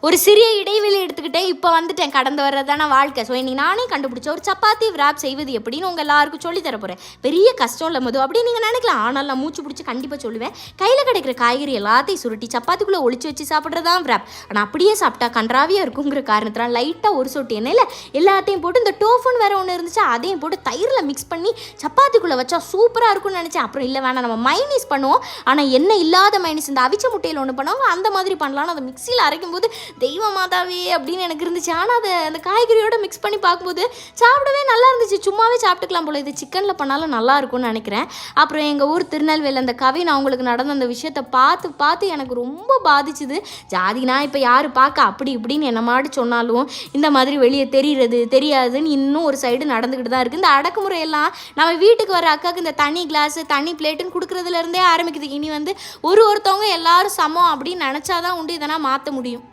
ஒரு சிறிய இடைவெளி எடுத்துக்கிட்டேன். இப்போ வந்துட்டேன், கடந்து வர்றதான வாழ்க்கை. ஸோ இன்னைக்கு நானே கண்டுபிடிச்ச ஒரு சப்பாத்தி விராப் செய்வது எப்படின்னு உங்கள் எல்லாருக்கும் சொல்லி தர போகிறேன். பெரிய கஷ்டம் இல்லை மது அப்படின்னு நீங்கள் நினைக்கலாம். ஆனால் நான் மூச்சு பிடிச்சி கண்டிப்பாக சொல்லுவேன். கையில் கிடைக்கிற காய்கறி எல்லாத்தையும் சுருட்டி சப்பாத்திக்குள்ளே ஒளிச்சு வச்சு சாப்பிட்றதான் விராப். ஆனால் அப்படியே சாப்பிட்டா கன்றாவியாக இருக்குங்கிற காரணத்தினால் லைட்டாக ஒரு சொட்டு எண்ணெயில் எல்லாத்தையும் போட்டு இந்த டோஃபுன்னு வேறு ஒன்று இருந்துச்சு, அதையும் போட்டு தயிரில் மிக்ஸ் பண்ணி சப்பாத்திக்குள்ளே வச்சா சூப்பராக இருக்கும்னு நினச்சேன். அப்புறம் இல்லை வேணாம், நம்ம மைனீஸ் பண்ணுவோம். ஆனால் எண்ணெய் இல்லாத மைனீஸ், இந்த அவிச்ச முட்டையில் ஒன்று பண்ணுவாங்க, அந்த மாதிரி பண்ணலான்னு அதை மிக்சியில் அரைக்கும் போது தெய்வ மாதாவே அப்படின்னு எனக்கு இருந்துச்சு. ஆனால் அதை அந்த காய்கறியோட மிக்ஸ் பண்ணி பார்க்கும்போது சாப்பிடவே நல்லா இருந்துச்சு. சும்மாவே சாப்பிட்டுக்கலாம் போல. இது சிக்கனில் பண்ணாலும் நல்லா இருக்கும்னு நினைக்கிறேன். அப்புறம் எங்கள் ஊர் திருநெல்வேலி அந்த கவின் அவங்களுக்கு நடந்த அந்த விஷயத்தை பார்த்து எனக்கு ரொம்ப பாதிச்சுது. ஜாதினா இப்போ யார் பார்க்க அப்படி இப்படின்னு என்ன மாடி சொன்னாலும் இந்த மாதிரி வெளியே தெரியாதுன்னு இன்னும் ஒரு சைடு நடந்துக்கிட்டு தான் இருக்குது. இந்த அடக்குமுறையெல்லாம் நம்ம வீட்டுக்கு வர அக்காவுக்கு இந்த தண்ணி கிளாஸு தண்ணி பிளேட்டுன்னு கொடுக்குறதுலேருந்தே ஆரம்பிக்குது. இனி ஒருத்தவங்க எல்லாரும் சமம் அப்படின்னு நினச்சாதான் உண்டு இதெல்லாம் மாற்ற முடியும்.